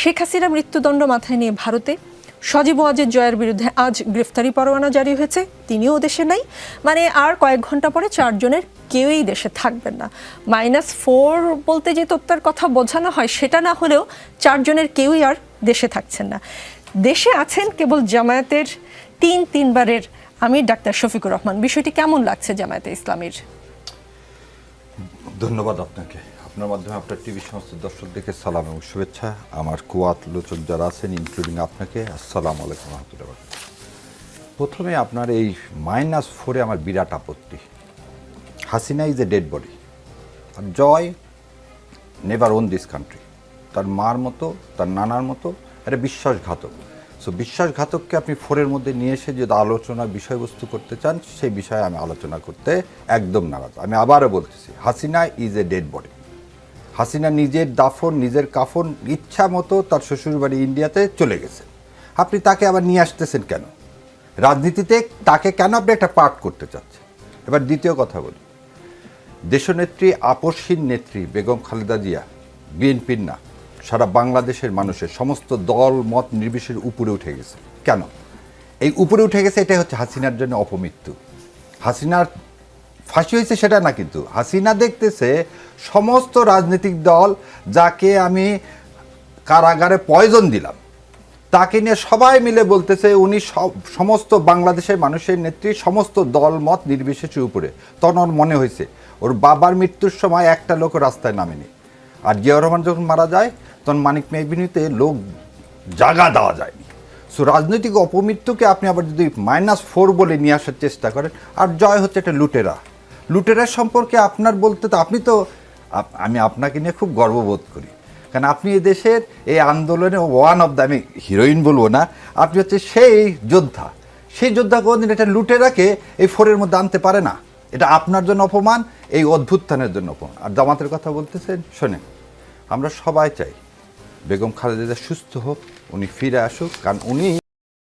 শেখ হাসিনা মৃত্যুদণ্ড মাথায় নিয়ে ভারতে, সজীব ওয়াজেদ জয়ের বিরুদ্ধে আজ গ্রেফতারি পরোয়ানা জারি হয়েছে, তিনিও দেশে নাই। মানে আর কয়েক ঘন্টা পরে 4 জনের কেউই দেশে থাকবেন না। -4 বলতে যে তথ্যের কথা বোঝানো হয় সেটা না হলেও 4 জনের কেউই আর দেশে থাকছেন না। দেশে আছেন কেবল জামায়াতের তিনবারের আমির ডাক্তার শফিকুর রহমান। বিষয়টি কেমন লাগছে জামায়াতে ইসলামীর? ধন্যবাদ আপনাকে। আপনার মাধ্যমে আপনার টিভি সমস্ত দর্শকদেরকে সালাম এবং শুভেচ্ছা। আমার কুয়াত লোচক যারা আছেন ইনক্লুডিং আপনাকে, আসসালামু আলাইকুম রহমতুল্লাহ। প্রথমে আপনার এই -4 আমার বিরাট আপত্তি। Hasina is a dead body, আর Joy never own this country. তার মার মতো, তার নানার মতো একটা বিশ্বাসঘাতক। সো বিশ্বাসঘাতককে আপনি 4-এর মধ্যে নিয়ে এসে যদি আলোচনার বিষয়বস্তু করতে চান, সেই বিষয়ে আমি আলোচনা করতে একদম নারাজ। আমি আবারও বলতেছি, Hasina is a dead body. Hasina নিজের দাফন, নিজের কাফন ইচ্ছা মতো তার শ্বশুরবাড়ি ইন্ডিয়াতে চলে গেছে। আপনি তাকে আবার নিয়ে আসতেছেন কেন? রাজনীতিতে তাকে কেন আপনি একটা পার্ট করতে চাচ্ছেন? এবার দ্বিতীয় কথা বলি, দেশনেত্রী, আপসহীন নেত্রী বেগম খালেদা জিয়া বিএনপির না, সারা বাংলাদেশের মানুষের সমস্ত দল মত নির্বিশেষে উপরে উঠে গেছে। কেন এই উপরে উঠে গেছে? এটাই হচ্ছে হাসিনার জন্য অপমৃত্যু। হাসিনার ফাঁসি হয়েছে সেটা না, কিন্তু হাসিনা দেখতেছে সমস্ত রাজনৈতিক দল, যাকে আমি কারাগারে পয়জন দিলাম, তাকে নিয়ে সবাই মিলে বলতেছে উনি সমস্ত বাংলাদেশের মানুষের নেত্রী, সমস্ত দল মত নির্বিশেষে উপরে। তখন ওর মনে হয়েছে ওর বাবার মৃত্যুর সময় একটা লোক রাস্তায় নামেনি। আর জিয়াউর রহমান যখন মারা যায় তখন মানিক মেহবিনীতে লোক জাগা দেওয়া যায়নি। সো রাজনৈতিক অপমৃত্যুকে আপনি আবার যদি -4 বলে নিয়ে আসার চেষ্টা করেন, আর জয় হচ্ছে একটা লুটেরার সম্পর্কে আপনার বলতে তো আমি আপনাকে নিয়ে খুব গর্ববোধ করি, কারণ আপনি এই দেশের এই আন্দোলনে ওয়ান অফ দ্য, আমি হিরোইন বলবো না, আপনি হচ্ছে সেই যোদ্ধা। সেই যোদ্ধা কোনদিন এটা লুটেরাকে এই 4-এর মধ্যে আনতে পারে না। এটা আপনার জন্য অপমান, এই অভ্যুত্থানের জন্য অপমান। আর জামাতের কথা বলতেছেন, শোনেন, আমরা সবাই চাই বেগম খালেদা জিয়া সুস্থ হোক, উনি ফিরে আসুক, কারণ উনি